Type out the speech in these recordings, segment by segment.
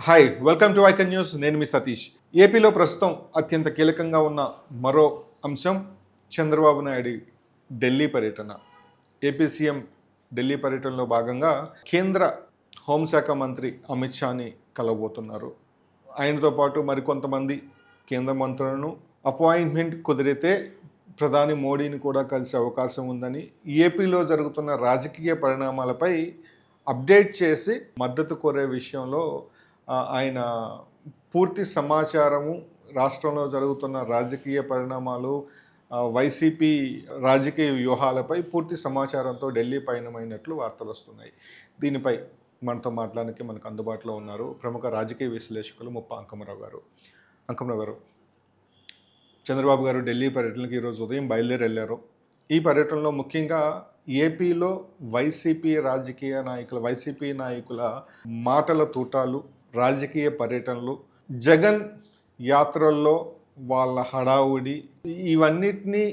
Hi welcome to icon news. నేను మీ సతీష్. ఏపీలో ప్రస్తుతం అత్యంత కీలకంగా ఉన్న మరో అంశం చంద్రబాబు నాయుడు ఢిల్లీ పర్యటన. ఏపీ సీఎం ఢిల్లీ పర్యటనలో భాగంగా కేంద్ర హోంశాఖ మంత్రి అమిత్ షాని కలవబోతున్నారు. ఆయనతో పాటు మరికొంతమంది కేంద్ర మంత్రులను అపాయింట్మెంట్ కుదిరితే ప్రధాని మోడీని కూడా కలిసే అవకాశం ఉందని, ఏపీలో జరుగుతున్న రాజకీయ పరిణామాలపై అప్డేట్ చేసి మద్దతు కోరే విషయంలో ఆయన పూర్తి సమాచారము, రాష్ట్రంలో జరుగుతున్న రాజకీయ పరిణామాలు, వైసీపీ రాజకీయ వ్యూహాలపై పూర్తి సమాచారంతో ఢిల్లీ పయనమైనట్లు వార్తలు వస్తున్నాయి. దీనిపై మనతో మాట్లాడడానికి మనకు అందుబాటులో ఉన్నారు ప్రముఖ రాజకీయ విశ్లేషకులు ముప్ప అంకమరావు గారు. అంకమరావు గారు, చంద్రబాబు గారు ఢిల్లీ పర్యటనకి ఈరోజు ఉదయం బయలుదేరి వెళ్ళారు. ఈ పర్యటనలో ముఖ్యంగా ఏపీలో వైసీపీ నాయకుల మాటల తూటాలు, రాజకీయ పర్యటనలు, జగన్ యాత్రల్లో వాళ్ళ హడావుడి, ఇవన్నిటినీ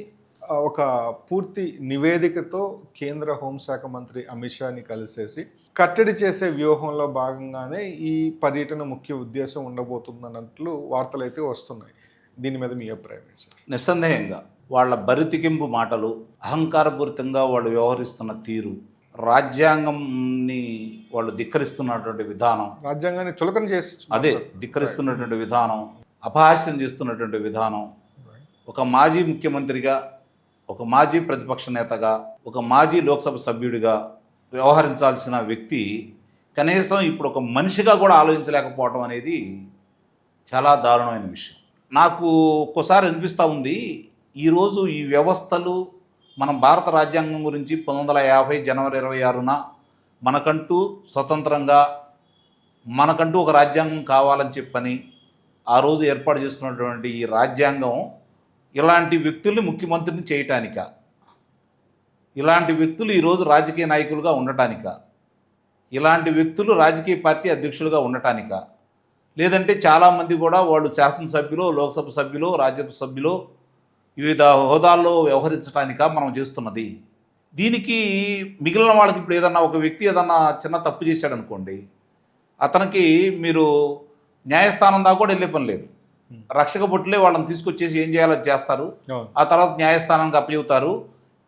ఒక పూర్తి నివేదికతో కేంద్ర హోంశాఖ మంత్రి అమిత్ షాని కలిసేసి కట్టడి చేసే వ్యూహంలో భాగంగానే ఈ పర్యటన ముఖ్య ఉద్దేశం ఉండబోతుందన్నట్లు వార్తలు అయితే వస్తున్నాయి. దీని మీద మీ అభిప్రాయం ఏంటి సార్? నిస్సందేహంగా వాళ్ళ బరితికింపు మాటలు, అహంకారపూరితంగా వాళ్ళు వ్యవహరిస్తున్న తీరు, రాజ్యాంగంని వాళ్ళు ధిక్కరిస్తున్నటువంటి విధానం, రాజ్యాంగాన్ని చులకన చేసి ధిక్కరిస్తున్నటువంటి విధానం, అపహాస్యం చేస్తున్నటువంటి విధానం, ఒక మాజీ ముఖ్యమంత్రిగా, ఒక మాజీ ప్రతిపక్ష నేతగా, ఒక మాజీ లోక్సభ సభ్యుడిగా వ్యవహరించాల్సిన వ్యక్తి కనీసం ఇప్పుడు ఒక మనిషిగా కూడా ఆలోచించలేకపోవడం అనేది చాలా దారుణమైన విషయం. నాకు ఒక్కోసారి అనిపిస్తూ ఉంది, ఈరోజు ఈ వ్యవస్థలు, మనం భారత రాజ్యాంగం గురించి 1950 జనవరి 26న మనకంటూ స్వతంత్రంగా, మనకంటూ ఒక రాజ్యాంగం కావాలని చెప్పని ఆ రోజు ఏర్పాటు చేసుకున్నటువంటి ఈ రాజ్యాంగం ఇలాంటి వ్యక్తుల్ని ముఖ్యమంత్రిని చేయటానిక, ఇలాంటి వ్యక్తులు ఈరోజు రాజకీయ నాయకులుగా ఉండటానిక, ఇలాంటి వ్యక్తులు రాజకీయ పార్టీ అధ్యక్షులుగా ఉండటానిక, లేదంటే చాలామంది కూడా వాళ్ళు శాసనసభ్యులు, లోక్సభ సభ్యులు, రాజ్యసభ సభ్యులు, వివిధ హోదాల్లో వ్యవహరించడానిక మనం చేస్తున్నది. దీనికి మిగిలిన వాళ్ళకి ఇప్పుడు ఏదన్నా ఒక వ్యక్తి ఏదన్నా చిన్న తప్పు చేశాడు అనుకోండి, అతనికి మీరు న్యాయస్థానం దాకా కూడా వెళ్ళే పని లేదు. రక్షక బొట్టులే వాళ్ళని తీసుకొచ్చేసి ఏం చేయాలో చేస్తారు. ఆ తర్వాత న్యాయస్థానానికి అప్పచెబుతారు.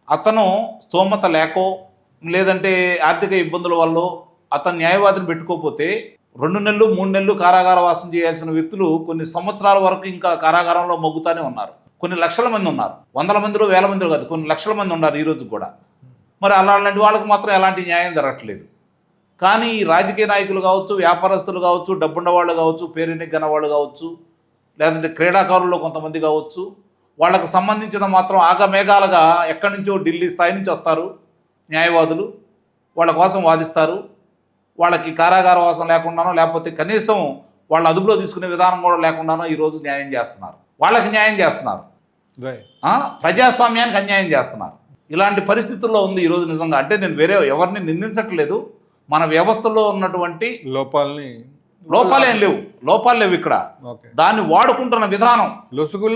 అతను స్తోమత లేకో, లేదంటే ఆర్థిక ఇబ్బందుల వల్ల అతను న్యాయవాదిని పెట్టుకోకపోతే 2 నెలలు 3 నెలలు కారాగార వాసం చేయాల్సిన వ్యక్తులు కొన్ని సంవత్సరాల వరకు ఇంకా కారాగారంలో మొగ్గుతూనే ఉన్నారు. కొన్ని లక్షల మంది ఉన్నారు. 100 మందిలో 1000 మందిలో కాదు, కొన్ని లక్షల మంది ఉన్నారు ఈరోజు కూడా. మరి అలాంటి వాళ్ళకి మాత్రం ఎలాంటి న్యాయం జరగట్లేదు. కానీ ఈ రాజకీయ నాయకులు కావచ్చు, వ్యాపారస్తులు కావచ్చు, డబ్బున్నవాళ్ళు కావచ్చు, పేరెన్నికన్న వాళ్ళు కావచ్చు, లేదంటే క్రీడాకారుల్లో కొంతమంది కావచ్చు, వాళ్ళకు సంబంధించిన మాత్రం ఆగమేఘాలుగా ఎక్కడి నుంచో ఢిల్లీ స్థాయి నుంచి వస్తారు న్యాయవాదులు, వాళ్ళ కోసం వాదిస్తారు. వాళ్ళకి కారాగార వాసం లేకుండానో, లేకపోతే కనీసం వాళ్ళ అదుపులో తీసుకునే విధానం కూడా లేకుండానో ఈరోజు న్యాయం చేస్తున్నారు. వాళ్ళకి న్యాయం చేస్తున్నారు, ప్రజాస్వామ్యానికి అన్యాయం చేస్తున్నారు. ఇలాంటి పరిస్థితుల్లో ఉంది ఈరోజు నిజంగా. అంటే నేను వేరే ఎవరిని నిందించట్లేదు, మన వ్యవస్థలో ఉన్నటువంటి లోపాలేం లేవు, లోపాలు లేవు ఇక్కడ. దాన్ని వాడుకుంటున్న విధానం, లొసుగులు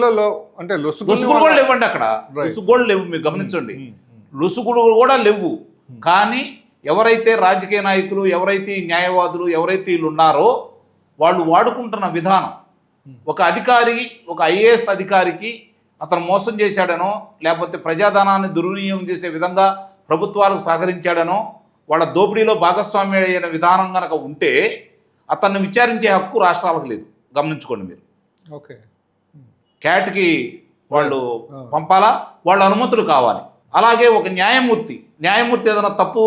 కూడా లేవండి అక్కడ, లొసుగులు లేవు. మీరు గమనించండి, లొసుగులు కూడా లేవు. కానీ ఎవరైతే రాజకీయ నాయకులు, ఎవరైతే న్యాయవాదులు, ఎవరైతే వీళ్ళు ఉన్నారో వాళ్ళు వాడుకుంటున్న విధానం, ఒక అధికారి, ఒక ఐఏఎస్ అధికారికి అతను మోసం చేశాడనో, లేకపోతే ప్రజాధనాన్ని దుర్వినియోగం చేసే విధంగా ప్రభుత్వాలకు సహకరించాడనో, వాళ్ళ దోపిడీలో భాగస్వామ్యం అయిన విధానం కనుక ఉంటే అతన్ని విచారించే హక్కు రాష్ట్రాలకు లేదు. గమనించుకోండి మీరు. క్యాట్కి వాళ్ళు పంపాలా, వాళ్ళ అనుమతులు కావాలి. అలాగే ఒక న్యాయమూర్తి ఏదైనా తప్పు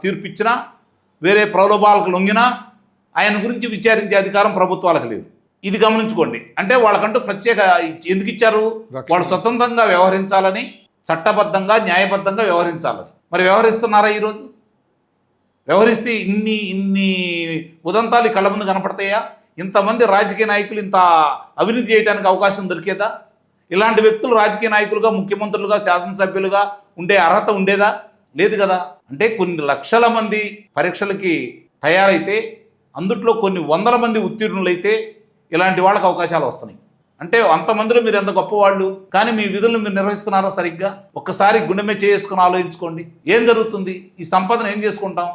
తీర్పిచ్చినా, వేరే ప్రలోభాలకు లొంగినా ఆయన గురించి విచారించే అధికారం ప్రభుత్వాలకు లేదు. ఇది గమనించుకోండి. అంటే వాళ్ళకంటూ ప్రత్యేక ఎందుకు ఇచ్చారు? వాళ్ళు స్వతంత్రంగా వ్యవహరించాలని, చట్టబద్ధంగా న్యాయబద్ధంగా వ్యవహరించాలని. మరి వ్యవహరిస్తున్నారా? ఈరోజు వ్యవహరిస్తే ఇన్ని ఉదంతాలు కళ్ళ ముందు కనపడతాయా? ఇంతమంది రాజకీయ నాయకులు ఇంత అవినీతి చేయడానికి అవకాశం దొరికేదా? ఇలాంటి వ్యక్తులు రాజకీయ నాయకులుగా, ముఖ్యమంత్రులుగా, శాసనసభ్యులుగా ఉండే అర్హత ఉండేదా? లేదు కదా. అంటే కొన్ని లక్షల మంది పరీక్షలకి తయారైతే అందుట్లో కొన్ని 100 మంది ఉత్తీర్ణులైతే ఇలాంటి వాళ్ళకి అవకాశాలు వస్తున్నాయి. అంటే అంతమందిలో మీరు ఎంత గొప్పవాళ్ళు, కానీ మీ విధులను మీరు నిర్వహిస్తున్నారా సరిగ్గా? ఒక్కసారి గుండె మీద చేసుకుని ఆలోచించుకోండి. ఏం జరుగుతుంది? ఈ సంపదను ఏం చేసుకుంటాం?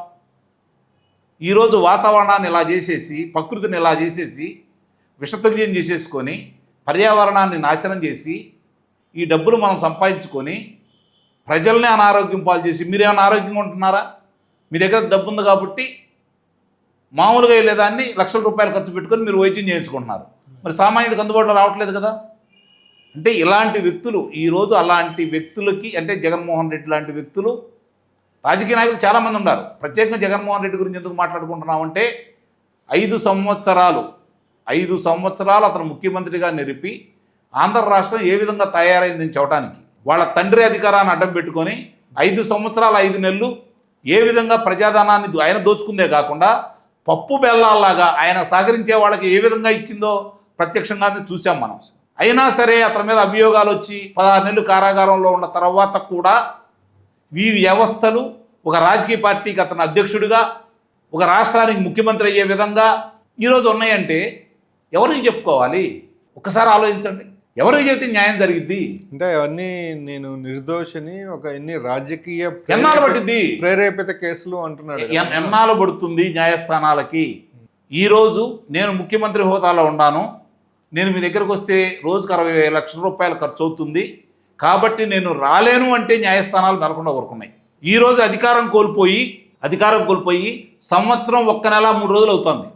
ఈరోజు వాతావరణాన్ని ఇలా చేసేసి, ప్రకృతిని ఇలా చేసేసి, విషతుల్యం చేసేసుకొని, పర్యావరణాన్ని నాశనం చేసి, ఈ డబ్బులు మనం సంపాదించుకొని ప్రజల్ని అనారోగ్యం పాలు చేసి, మీరేమైనా ఆరోగ్యంగా ఉంటున్నారా? మీ దగ్గర డబ్బు ఉంది కాబట్టి మామూలుగా వెళ్ళేదాన్ని లక్షల రూపాయలు ఖర్చు పెట్టుకొని మీరు వైద్యం చేయించుకుంటున్నారు. మరి సామాన్యుడికి అందుబాటులో రావట్లేదు కదా. అంటే ఇలాంటి వ్యక్తులు ఈరోజు అలాంటి వ్యక్తులకి, అంటే జగన్మోహన్ రెడ్డి లాంటి వ్యక్తులు, రాజకీయ నాయకులు చాలామంది ఉన్నారు. ప్రత్యేకంగా జగన్మోహన్ రెడ్డి గురించి ఎందుకు మాట్లాడుకుంటున్నామంటే 5 సంవత్సరాలు అతను ముఖ్యమంత్రిగా నిలిపి ఆంధ్ర రాష్ట్రం ఏ విధంగా తయారైందని చెప్పడానికి, వాళ్ళ తండ్రి అధికారాన్ని అడ్డం పెట్టుకొని 5 సంవత్సరాలు 5 నెలలు ఏ విధంగా ప్రజాధనాన్ని ఆయన దోచుకుందే కాకుండా పప్పు బెల్లాల్లాగా ఆయన సహకరించే వాళ్ళకి ఏ విధంగా ఇచ్చిందో ప్రత్యక్షంగా చూసాం మనం. అయినా సరే అతని మీద అభియోగాలు వచ్చి 16 నెలలు కారాగారంలో ఉన్న తర్వాత కూడా ఈ వ్యవస్థలు ఒక రాజకీయ పార్టీకి అతను అధ్యక్షుడిగా, ఒక రాష్ట్రానికి ముఖ్యమంత్రి అయ్యే విధంగా ఈరోజు ఉన్నాయంటే ఎవరికి చెప్పుకోవాలి? ఒక్కసారి ఆలోచించండి. ఎవరికి చెబితే న్యాయం జరిగిద్ది? అంటే అవన్నీ నేను నిర్దోషిని, ఒక ఎన్ని రాజకీయ ఎన్నాళ్ళు పట్టింది ప్రేరేపిత కేసులు అంటున్నాడు. ఎన్నాళ్ళు పడుతుంది న్యాయస్థానాలకి? ఈరోజు నేను ముఖ్యమంత్రి హోదాలో ఉన్నాను, నేను మీ దగ్గరకు వస్తే రోజుకు 60 లక్షల రూపాయలు ఖర్చు అవుతుంది కాబట్టి నేను రాలేను అంటే న్యాయస్థానాలు నెలకొండ కోరుకున్నాయి. ఈరోజు అధికారం కోల్పోయి సంవత్సరం 1 నెల 3 రోజులు అవుతుంది.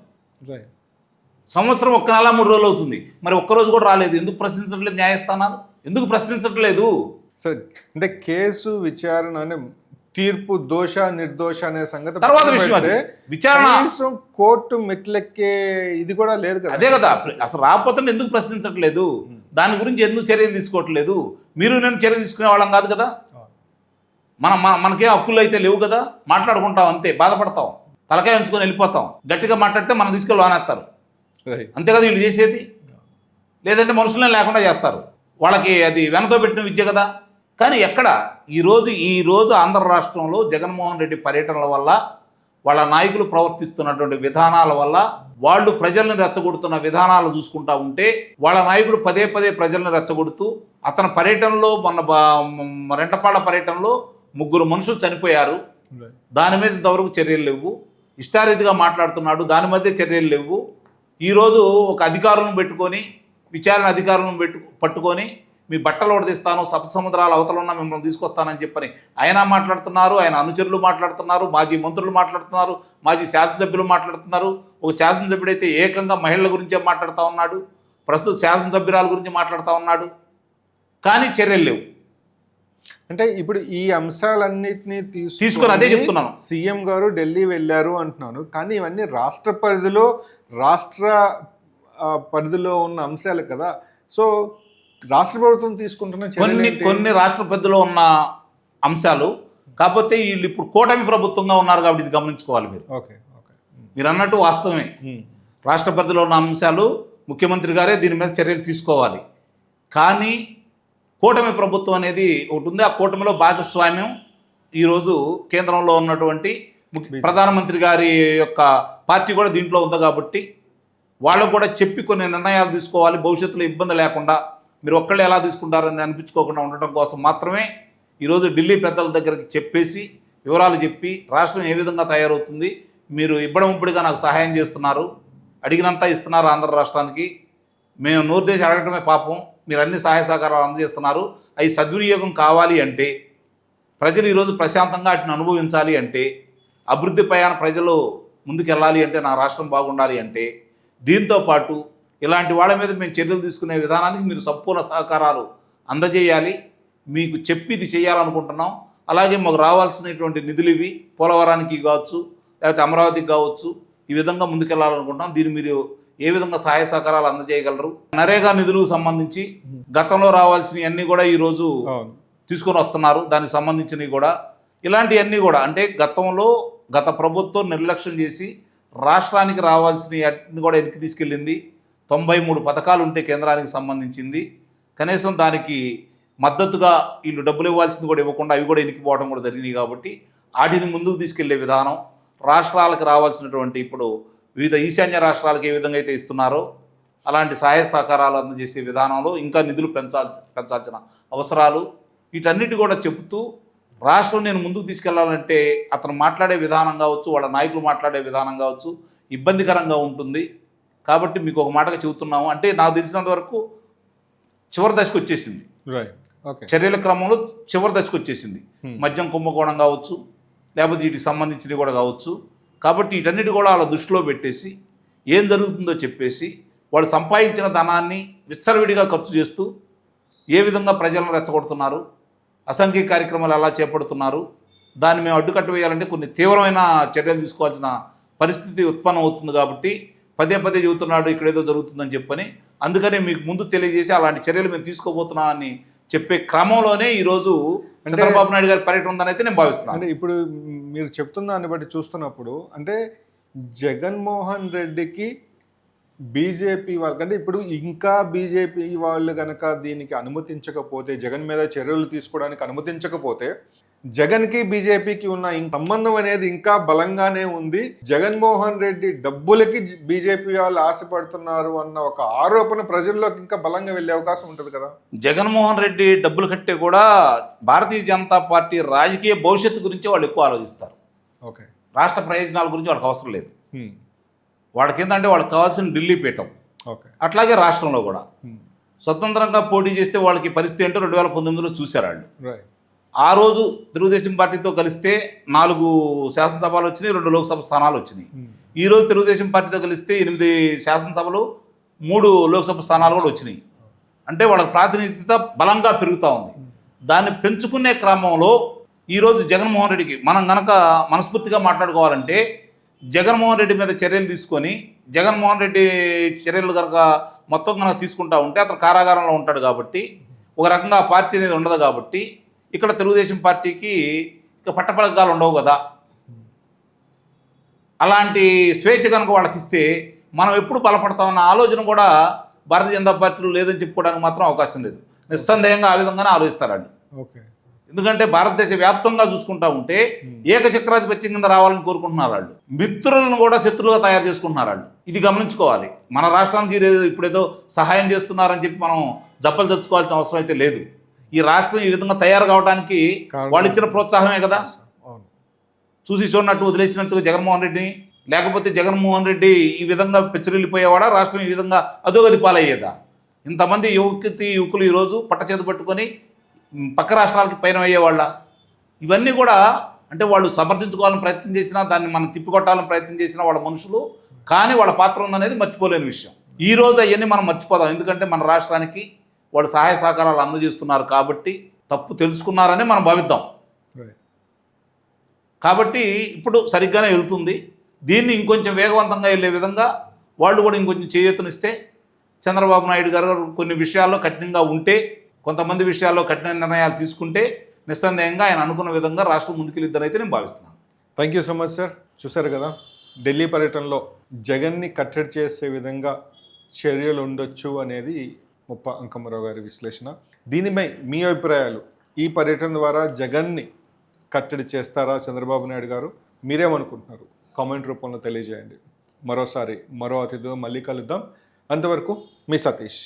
సంవత్సరం 1 నెల 3 రోజులు అవుతుంది. మరి ఒక్కరోజు కూడా రాలేదు. ఎందుకు ప్రశ్నించట్లేదు న్యాయస్థానాలు? ఎందుకు ప్రశ్నించట్లేదు? సార్, అంటే కేసు విచారణ అంటే తీర్పు దోష నిర్దోష అనే సంగతి తర్వాత విషయం. అది విచారణ కోర్టు మెట్లెక్కే ఇది కూడా లేదు కదా. అదే కదా అసలు రాకపోతే ఎందుకు ప్రశ్నించట్లేదు? దాని గురించి ఎందుకు చర్యలు తీసుకోవట్లేదు? మీరు నేను చర్య తీసుకునే వాళ్ళం కాదు కదా. మనకే హక్కులు అయితే లేవు కదా. మాట్లాడుకుంటాం అంతే, బాధపడతాం, తలకాయ ఉంచుకొని వెళ్ళిపోతాం. గట్టిగా మాట్లాడితే మనం తీసుకెళ్ళి లోనేస్తారు అంతే కదా వీళ్ళు చేసేది. లేదంటే మనుషులనే లేకుండా చేస్తారు. వాళ్ళకి అది వెనతో పెట్టిన విద్య కదా. కానీ ఎక్కడ ఈరోజు ఆంధ్ర రాష్ట్రంలో జగన్మోహన్ రెడ్డి పర్యటనల వల్ల, వాళ్ళ నాయకులు ప్రవర్తిస్తున్నటువంటి విధానాల వల్ల, వాళ్ళు ప్రజల్ని రెచ్చగొడుతున్న విధానాలు చూసుకుంటా ఉంటే, వాళ్ళ నాయకుడు పదే ప్రజల్ని రెచ్చగొడుతూ, అతని పర్యటనలో మొన్న రెంటపాళ్ళ పర్యటనలో 3 మనుషులు చనిపోయారు. దాని మీద ఇంతవరకు చర్యలు లేవు. ఇష్టారీతిగా మాట్లాడుతున్నాడు, దాని మధ్య చర్యలు లేవు. ఈరోజు ఒక అధికారులను పెట్టుకొని, విచారణ అధికారులను పట్టుకొని మీ బట్టలు ఓడదీస్తాను, సముద్రాల అవతల ఉన్న మిమ్మల్ని తీసుకొస్తానని చెప్పని ఆయన మాట్లాడుతున్నారు, ఆయన అనుచరులు మాట్లాడుతున్నారు, మాజీ మంత్రులు మాట్లాడుతున్నారు, మాజీ శాసనసభ్యులు మాట్లాడుతున్నారు. ఒక శాసనసభ్యుడైతే ఏకంగా మహిళల గురించే మాట్లాడుతూ ఉన్నాడు, ప్రస్తుత శాసనసభ్యురాల గురించి మాట్లాడుతూ ఉన్నాడు. కానీ చర్యలు లేవు. అంటే ఇప్పుడు ఈ అంశాలన్నింటినీ తీసుకొని అదే చెప్తున్నాను, సీఎం గారు ఢిల్లీ వెళ్ళారు అంటున్నాను. కానీ ఇవన్నీ రాష్ట్ర పరిధిలో ఉన్న అంశాలు కదా. సో రాష్ట్ర ప్రభుత్వం తీసుకుంటున్న కొన్ని రాష్ట్ర పరిధిలో ఉన్న అంశాలు. కాకపోతే వీళ్ళు ఇప్పుడు కూటమి ప్రభుత్వంగా ఉన్నారు కాబట్టి ఇది గమనించుకోవాలి మీరు. మీరు అన్నట్టు వాస్తవమే. రాష్ట్ర పరిధిలో ఉన్న అంశాలు ముఖ్యమంత్రి గారే దీని మీద చర్యలు తీసుకోవాలి. కానీ కూటమి ప్రభుత్వం అనేది ఒకటి ఉంది. ఆ కూటమిలో భాగస్వామ్యం ఈరోజు కేంద్రంలో ఉన్నటువంటి ప్రధానమంత్రి గారి యొక్క పార్టీ కూడా దీంట్లో ఉంది కాబట్టి వాళ్ళకు కూడా చెప్పి కొన్ని నిర్ణయాలు తీసుకోవాలి. భవిష్యత్తులో ఇబ్బంది లేకుండా మీరు ఒక్కళ్ళు ఎలా తీసుకుంటారని అనిపించుకోకుండా ఉండటం కోసం మాత్రమే ఈరోజు ఢిల్లీ పెద్దల దగ్గరికి చెప్పేసి వివరాలు చెప్పి, రాష్ట్రం ఏ విధంగా తయారవుతుంది, మీరు ఇబ్బడిగా నాకు సహాయం చేస్తున్నారు, అడిగినంత ఇస్తున్నారు ఆంధ్ర రాష్ట్రానికి, మేము నోరు చేసి అడగటమే పాపం, మీరు అన్ని సహాయ సహకారాలు అందజేస్తున్నారు, అవి సద్వినియోగం కావాలి అంటే, ప్రజలు ఈరోజు ప్రశాంతంగా వాటిని అనుభవించాలి అంటే, అభివృద్ధి పైన ప్రజలు ముందుకెళ్ళాలి అంటే, నా రాష్ట్రం బాగుండాలి అంటే, దీంతోపాటు ఇలాంటి వాళ్ళ మీద మేము చర్యలు తీసుకునే విధానానికి మీరు సంపూర్ణ సహకారాలు అందజేయాలి. మీకు చెప్పి ఇది చేయాలనుకుంటున్నాం. అలాగే మాకు రావాల్సినటువంటి నిధులు ఇవి పోలవరానికి కావచ్చు, లేకపోతే అమరావతికి కావచ్చు, ఈ విధంగా ముందుకెళ్లాలనుకుంటున్నాం. దీన్ని మీరు ఏ విధంగా సహాయ సహకారాలు అందజేయగలరు? నరేగా నిధులకు సంబంధించి గతంలో రావాల్సినవన్నీ కూడా ఈరోజు తీసుకొని వస్తున్నారు. దానికి సంబంధించినవి కూడా ఇలాంటివన్నీ కూడా అంటే గత ప్రభుత్వం నిర్లక్ష్యం చేసి రాష్ట్రానికి రావాల్సినవి అన్ని కూడా వెనక్కి తీసుకెళ్ళింది. 93 పథకాలు ఉంటే కేంద్రానికి సంబంధించింది, కనీసం దానికి మద్దతుగా వీళ్ళు డబ్బులు ఇవ్వాల్సింది కూడా ఇవ్వకుండా అవి కూడా వెనక్కిపోవడం కూడా జరిగినాయి. కాబట్టి వాటిని ముందుకు తీసుకెళ్లే విధానం, రాష్ట్రాలకు రావాల్సినటువంటి ఇప్పుడు వివిధ ఈశాన్య రాష్ట్రాలకు ఏ విధంగా అయితే ఇస్తున్నారో అలాంటి సహాయ సహకారాలు అందజేసే విధానంలో ఇంకా నిధులు పెంచాల్సిన అవసరాలు, వీటన్నిటి కూడా చెబుతూ రాష్ట్రం నేను ముందుకు తీసుకెళ్లాలంటే అతను మాట్లాడే విధానం కావచ్చు, వాళ్ళ నాయకులు మాట్లాడే విధానం కావచ్చు ఇబ్బందికరంగా ఉంటుంది. కాబట్టి మీకు ఒక మాటగా చెబుతున్నాము, అంటే నాకు తెలిసినంత వరకు చివరి దశకు వచ్చేసింది. Right, okay. చర్యల క్రమంలో చివరి దశకు వచ్చేసింది. మద్యం కుంభకోణం కావచ్చు, లేకపోతే వీటికి సంబంధించినవి కూడా కావచ్చు. కాబట్టి వీటన్నిటి కూడా వాళ్ళ దృష్టిలో పెట్టేసి ఏం జరుగుతుందో చెప్పేసి వాళ్ళు సంపాదించిన ధనాన్ని విచ్చలవిడిగా ఖర్చు చేస్తూ ఏ విధంగా ప్రజలను రెచ్చగొడుతున్నారు, అసంఘిక కార్యక్రమాలు ఎలా చేపడుతున్నారు, దాన్ని మేము అడ్డుకట్ట వేయాలంటే కొన్ని తీవ్రమైన చర్యలు తీసుకోవాల్సిన పరిస్థితి ఉత్పన్నం అవుతుంది. కాబట్టి పదే పదే చెబుతున్నాడు ఇక్కడ ఏదో జరుగుతుందని చెప్పని, అందుకనే మీకు ముందు తెలియజేసి అలాంటి చర్యలు మేము తీసుకోబోతున్నామని చెప్పే క్రమంలోనే ఈరోజు చంద్రబాబు నాయుడు గారి పర్యటన ఉందని అయితే నేను భావిస్తున్నాను. అంటే ఇప్పుడు మీరు చెప్తున్న దాన్ని బట్టి చూస్తున్నప్పుడు అంటే జగన్మోహన్ రెడ్డికి బీజేపీ వాళ్ళకంటే ఇప్పుడు ఇంకా బీజేపీ వాళ్ళు కనుక దీనికి అనుమతించకపోతే, జగన్ మీద చర్యలు తీసుకోవడానికి అనుమతించకపోతే జగన్కి బీజేపీకి ఉన్న సంబంధం అనేది ఇంకా బలంగానే ఉంది. జగన్మోహన్ రెడ్డి డబ్బులకి బీజేపీ వాళ్ళు ఆశపడుతున్నారు అన్న ఒక ఆరోపణ ప్రజల్లోకి ఇంకా బలంగా వెళ్ళే అవకాశం ఉంటుంది కదా. జగన్మోహన్ రెడ్డి డబ్బులు కట్టే కూడా భారతీయ జనతా పార్టీ రాజకీయ భవిష్యత్తు గురించి వాళ్ళు ఎక్కువ ఆలోచిస్తారు. ఓకే, రాష్ట్ర ప్రయోజనాల గురించి వాళ్ళకి అవసరం లేదు. వాళ్ళకి ఏంటంటే వాళ్ళకి కావాల్సిన ఢిల్లీ పీఠం. ఓకే, అట్లాగే రాష్ట్రంలో కూడా స్వతంత్రంగా పోటీ చేస్తే వాళ్ళకి పరిస్థితి ఏంటో 2019లో చూశారు వాళ్ళు. రైట్. ఆ రోజు తెలుగుదేశం పార్టీతో కలిస్తే 4 శాసనసభలు వచ్చినాయి, 2 లోక్సభ స్థానాలు వచ్చినాయి. ఈరోజు తెలుగుదేశం పార్టీతో కలిస్తే 8 శాసనసభలు, 3 లోక్సభ స్థానాలు కూడా వచ్చినాయి. అంటే వాళ్ళకి ప్రాతినిధ్యత బలంగా పెరుగుతూ ఉంది. దాన్ని పెంచుకునే క్రమంలో ఈరోజు జగన్మోహన్ రెడ్డికి మనం కనుక మనస్ఫూర్తిగా మాట్లాడుకోవాలంటే జగన్మోహన్ రెడ్డి మీద చర్యలు తీసుకొని జగన్మోహన్ రెడ్డి చర్యలు కనుక మొత్తం కనుక తీసుకుంటా ఉంటే అతను కారాగారంలో ఉంటాడు. కాబట్టి ఒక రకంగా ఆ పార్టీ అనేది ఉండదు. కాబట్టి ఇక్కడ తెలుగుదేశం పార్టీకి ఇక పట్టపలకాలు ఉండవు కదా. అలాంటి స్వేచ్ఛ కనుక వాళ్ళకి ఇస్తే మనం ఎప్పుడు బలపడతామన్న ఆలోచన కూడా భారతీయ జనతా పార్టీలో లేదని చెప్పుకోవడానికి మాత్రం అవకాశం లేదు. నిస్సందేహంగా ఆ విధంగానే ఆలోచిస్తారండి. ఓకే. ఎందుకంటే భారతదేశ వ్యాప్తంగా చూసుకుంటా ఉంటే ఏకచక్రాధిపత్యం కింద రావాలని కోరుకుంటున్నారు వాళ్ళు. మిత్రులను కూడా శత్రులుగా తయారు చేసుకుంటున్నారు వాళ్ళు. ఇది గమనించుకోవాలి. మన రాష్ట్రానికి ఇప్పుడేదో సహాయం చేస్తున్నారని చెప్పి మనం జప్పలు తెచ్చుకోవాల్సిన అవసరం అయితే లేదు. ఈ రాష్ట్రం ఈ విధంగా తయారు కావడానికి వాళ్ళు ఇచ్చిన ప్రోత్సాహమే కదా. చూసి చూడనట్టు వదిలేసినట్టు జగన్మోహన్ రెడ్డిని, లేకపోతే జగన్మోహన్ రెడ్డి ఈ విధంగా పెచ్చరిల్లిపోయేవాడా, రాష్ట్రం ఈ విధంగా అధోగతి పాలయ్యేదా? ఇంతమంది యువకులు ఈరోజు పట్టచేత పట్టుకొని పక్క రాష్ట్రాలకి పైన అయ్యేవాళ్ళ. ఇవన్నీ కూడా అంటే వాళ్ళు సమర్థించుకోవాలని ప్రయత్నం చేసినా, దాన్ని మనం తిప్పికొట్టాలని ప్రయత్నం చేసినా వాళ్ళ మనుషులు, కానీ వాళ్ళ పాత్ర ఉందనేది మర్చిపోలేని విషయం. ఈరోజు అవన్నీ మనం మర్చిపోదాం. ఎందుకంటే మన రాష్ట్రానికి వాళ్ళు సహాయ సహకారాలు అందజేస్తున్నారు కాబట్టి తప్పు తెలుసుకున్నారని మనం భావిద్దాం. కాబట్టి ఇప్పుడు సరిగ్గానే వెళ్తుంది. దీన్ని ఇంకొంచెం వేగవంతంగా వెళ్ళే విధంగా వాళ్ళు కూడా ఇంకొంచెం చేయూతనిస్తే, చంద్రబాబు నాయుడు గారు కొన్ని విషయాల్లో కఠినంగా ఉంటే, కొంతమంది విషయాల్లో కఠిన నిర్ణయాలు తీసుకుంటే నిస్సందేహంగా ఆయన అనుకున్న విధంగా రాష్ట్రం ముందుకెళ్ళిద్దని అయితే నేను భావిస్తున్నాను. Thank you so much sir. చూశారు కదా, ఢిల్లీ పర్యటనలో జగన్ని కట్టడి చేసే విధంగా చర్యలు ఉండొచ్చు అనేది ముప్ప అంకమ్మరావు గారి విశ్లేషణ. దీనిపై మీ అభిప్రాయాలు, ఈ పర్యటన ద్వారా జగన్ని కట్టడి చేస్తారా చంద్రబాబు నాయుడు గారు? మీరేమనుకుంటున్నారు? కామెంట్ రూపంలో తెలియజేయండి. మరోసారి మరో అతిథితో మళ్ళీ కలుద్దాం. అంతవరకు మీ సతీష్.